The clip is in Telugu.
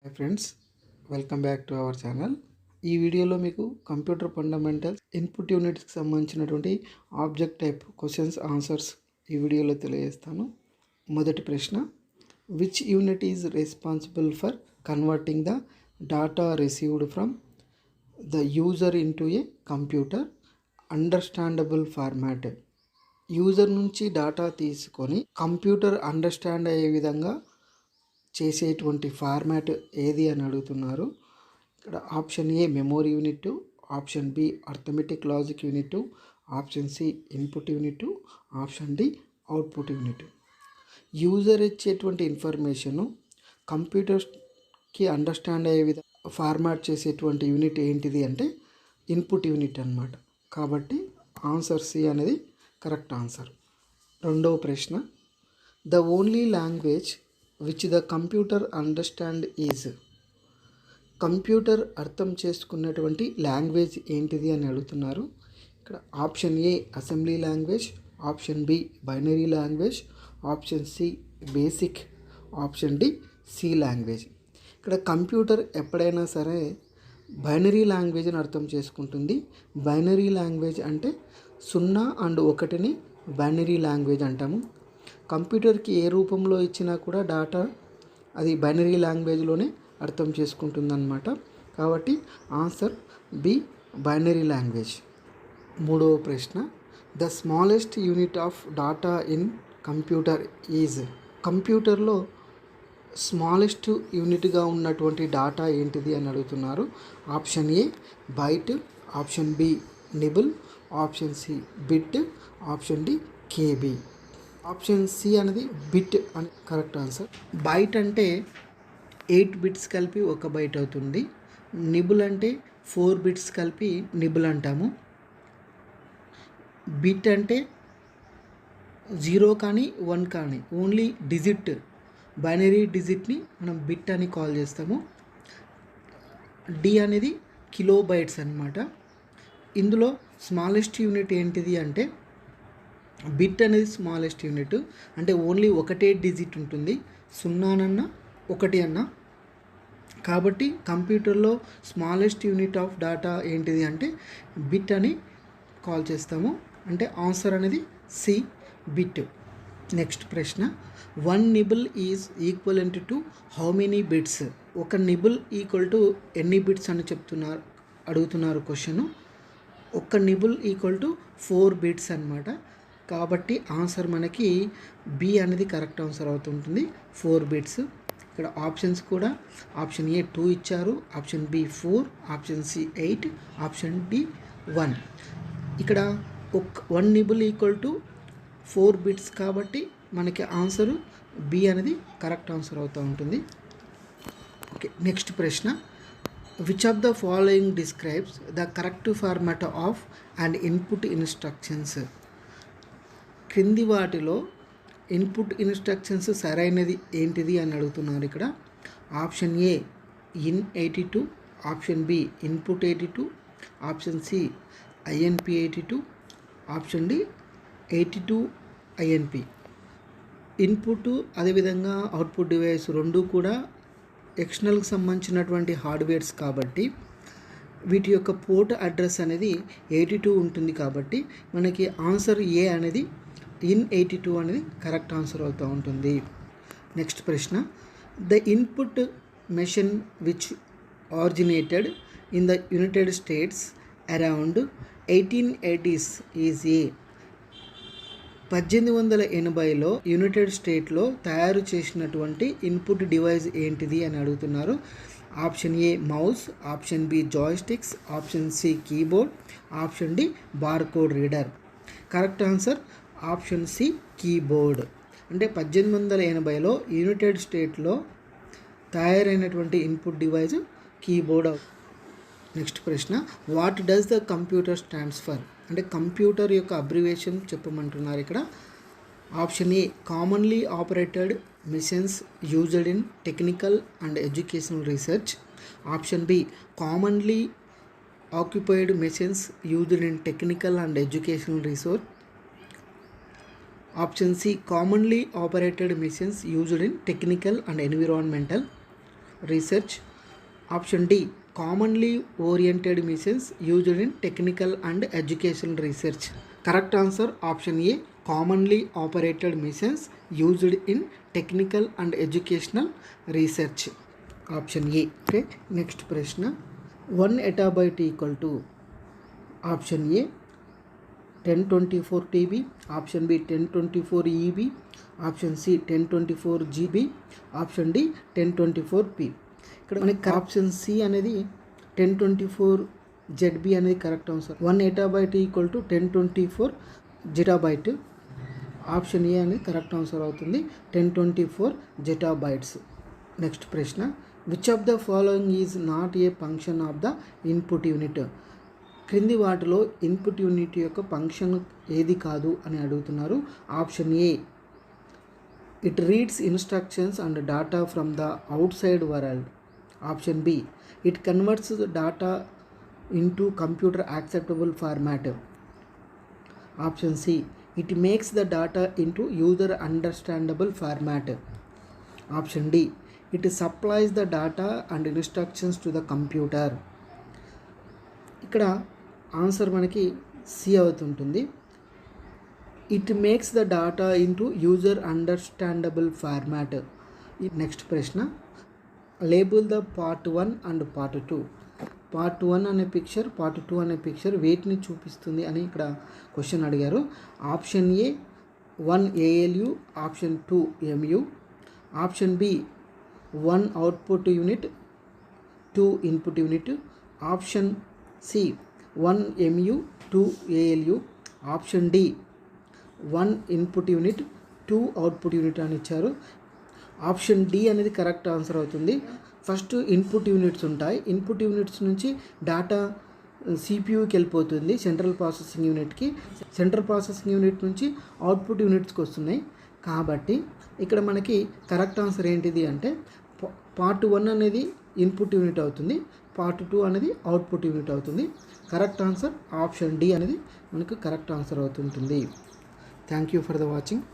Hi friends, welcome back to our channel. ఈ వీడియోలో మీకు కంప్యూటర్ ఫండమెంటల్స్ ఇన్పుట్ యూనిట్స్కి సంబంధించినటువంటి ఆబ్జెక్ట్ టైప్ క్వశ్చన్స్ ఆన్సర్స్ ఈ వీడియోలో తెలియజేస్తాను. మొదటి ప్రశ్న, which unit is responsible for converting the data received from the user into a computer understandable format? User నుంచి డాటా తీసుకొని కంప్యూటర్ అండర్స్టాండ్ అయ్యే విధంగా చేసేటువంటి ఫార్మాట్ ఏది అని అడుగుతున్నారు. ఇక్కడ option A memory unit, option B arithmetic logic unit, option C input unit, option D output unit. User ఇచ్చేటువంటి ఇన్ఫర్మేషను కంప్యూటర్కి అండర్స్టాండ్ అయ్యే విధంగా ఫార్మాట్ చేసేటువంటి యూనిట్ ఏంటిది అంటే ఇన్పుట్ యూనిట్ అన్నమాట. కాబట్టి ఆన్సర్ సి అనేది కరెక్ట్ ఆన్సర్. రెండవ ప్రశ్న, the only language which the computer understand is. Computer అర్థం చేసుకున్నటువంటి లాంగ్వేజ్ ఏంటిది అని అడుగుతున్నారు. ఇక్కడ option A assembly language, option B binary language, option C basic, option D C language. ఇక్కడ కంప్యూటర్ ఎప్పుడైనా సరే బైనరీ లాంగ్వేజ్ని అర్థం చేసుకుంటుంది. బైనరీ లాంగ్వేజ్ అంటే 0 and 1ని బైనరీ లాంగ్వేజ్ అంటాము. కంప్యూటర్కి ఏ రూపంలో ఇచ్చినా కూడా డాటా అది బైనరీ లాంగ్వేజ్లోనే అర్థం చేసుకుంటుందన్నమాట. కాబట్టి ఆన్సర్ బి బైనరీ లాంగ్వేజ్. మూడవ ప్రశ్న, the smallest unit of data in computer is. కంప్యూటర్లో స్మాలెస్ట్ యూనిట్గా ఉన్నటువంటి డాటా ఏంటిది అని అడుగుతున్నారు. Option A byte, option B nibble, option C bit, option D KB. Option C అనేది బిట్ అని కరెక్ట్ ఆన్సర్. బైట్ అంటే 8 బిట్స్ కలిపి 1 బైట్ అవుతుంది. నిబుల్ అంటే 4 బిట్స్ కలిపి నిబుల్ అంటాము. బిట్ అంటే 0 కానీ 1 కానీ ఓన్లీ డిజిట్, బైనరీ డిజిట్ని మనం బిట్ అని కాల్ చేస్తాము. డి అనేది కిలో బైట్స్ అన్నమాట. ఇందులో స్మాలెస్ట్ యూనిట్ ఏంటిది అంటే బిట్ అనేది స్మాలెస్ట్ యూనిట్, అంటే ఓన్లీ ఒకటే డిజిట్ ఉంటుంది, 0 1 అన్నా. కాబట్టి కంప్యూటర్లో స్మాలెస్ట్ యూనిట్ ఆఫ్ డాటా ఏంటిది అంటే బిట్ అని కాల్ చేస్తాము. అంటే ఆన్సర్ అనేది సి బిట్. నెక్స్ట్ ప్రశ్న, 1 nibble is equivalent to how many bits. ఒక నిబుల్ ఈక్వల్ టు ఎన్ని బిట్స్ అని అడుగుతున్నారు క్వశ్చను. ఒక నిబుల్ ఈక్వల్ టు 4 బిట్స్ అన్నమాట. కాబట్టి ఆన్సర్ మనకి బి అనేది కరెక్ట్ ఆన్సర్ అవుతుంటుంది, 4 బిట్స్. ఇక్కడ ఆప్షన్స్ కూడా ఆప్షన్ ఏ 2 ఇచ్చారు, option B 4, option C 8, option D 1. ఇక్కడ 1 నిబుల్ ఈక్వల్ టు 4 బిట్స్ కాబట్టి మనకి ఆన్సరు బి అనేది కరెక్ట్ ఆన్సర్ అవుతూ ఉంటుంది. ఓకే, నెక్స్ట్ ప్రశ్న, which of the following describes the correct format of and input instructions. క్రింది వాటిలో ఇన్పుట్ ఇన్స్ట్రక్షన్స్ సరైనది ఏంటిది అని అడుగుతున్నారు. ఇక్కడ option A IN82, option B input 82, option C INP82, option D 82 INP. Input అదేవిధంగా అవుట్పుట్ డివైస్ రెండు కూడా ఎక్స్టర్నల్కి సంబంధించినటువంటి హార్డ్వేర్స్ కాబట్టి వీటి యొక్క పోర్ట్ అడ్రస్ అనేది 82 ఉంటుంది. కాబట్టి మనకి ఆన్సర్ ఏ అనేది IN82 అనేది కరెక్ట్ ఆన్సర్ అవుతూ ఉంటుంది. నెక్స్ట్ ప్రశ్న, the input machine which originated in the United States around 1880s is a. 1880లో యునైటెడ్ స్టేట్లో తయారు చేసినటువంటి ఇన్పుట్ డివైస్ ఏంటిది అని అడుగుతున్నారు. Option A mouse, option B joysticks, option C keyboard, option D barcode reader. Correct answer option C keyboard. అంటే 1880లో యునైటెడ్ స్టేట్లో తయారైనటువంటి ఇన్పుట్ డివైస్ కీబోర్డ్. నెక్స్ట్ ప్రశ్న, what does the computer stands for. అంటే కంప్యూటర్ యొక్క అబ్రివేషన్ చెప్పమంటున్నారు ఇక్కడ. Option A commonly operated machines used in technical and educational research, option B commonly occupied machines used in technical and educational research, option C commonly operated machines used in technical and environmental, research. Option D commonly oriented machines used in technical and educational research. Correct answer option A commonly operated machines used in technical and educational research. Option A. Okay, next ప్రశ్న. 1 EB equal to option A 1024 TB, option B 1024 EB, option C 1024 GB, option D 1024 P. ఇక్కడ మనకి ఆప్షన్ సి అనేది 1024 ZB అనేది correct answer. 1 EB equal to 1024 GB. Option A అనేది కరెక్ట్ ఆన్సర్ అవుతుంది, 1024 GB. నెక్స్ట్ ప్రశ్న. Which of the following is not a function of the input unit? క్రింది వాటిలో ఇన్పుట్ యూనిట్ యొక్క ఫంక్షన్ ఏది కాదు అని అడుగుతున్నారు. Option A it reads instructions and data from the outside world. Option B it converts data into computer acceptable format. Option C it makes the data into user understandable format. Option D it supplies the data and instructions to the computer. ఇక్కడ ఆన్సర్ మనకి సి అవుతుంటుంది. It makes the data into user understandable format. Next ప్రశ్న. Label the part 1 and part 2. Part 1 అనే పిక్చర్, పార్ట్ 2 అనే పిక్చర్ వేటిని చూపిస్తుంది అని ఇక్కడ క్వశ్చన్ అడిగారు. Option A 1 ALU, option 2 MU, option B 1 output unit, 2 input unit, option C 1 MU, 2 ALU, option D 1 input unit, 2 output unit అని ఇచ్చారు. ఆప్షన్ డి అనేది కరెక్ట్ ఆన్సర్ అవుతుంది. ఫస్ట్ ఇన్పుట్ యూనిట్స్ ఉంటాయి. ఇన్పుట్ యూనిట్స్ నుంచి డేటా CPUకి వెళ్ళిపోతుంది, సెంట్రల్ ప్రాసెసింగ్ యూనిట్కి. సెంట్రల్ ప్రాసెసింగ్ యూనిట్ నుంచి అవుట్పుట్ యూనిట్స్కి వస్తున్నాయి. కాబట్టి ఇక్కడ మనకి కరెక్ట్ ఆన్సర్ ఏంటిది అంటే పార్ట్ 1 అనేది ఇన్పుట్ యూనిట్ అవుతుంది, పార్ట్ 2 అనేది అవుట్పుట్ యూనిట్ అవుతుంది. కరెక్ట్ ఆన్సర్ ఆప్షన్ డి అనేది మనకు కరెక్ట్ ఆన్సర్ అవుతుంటుంది. Thank you for the watching.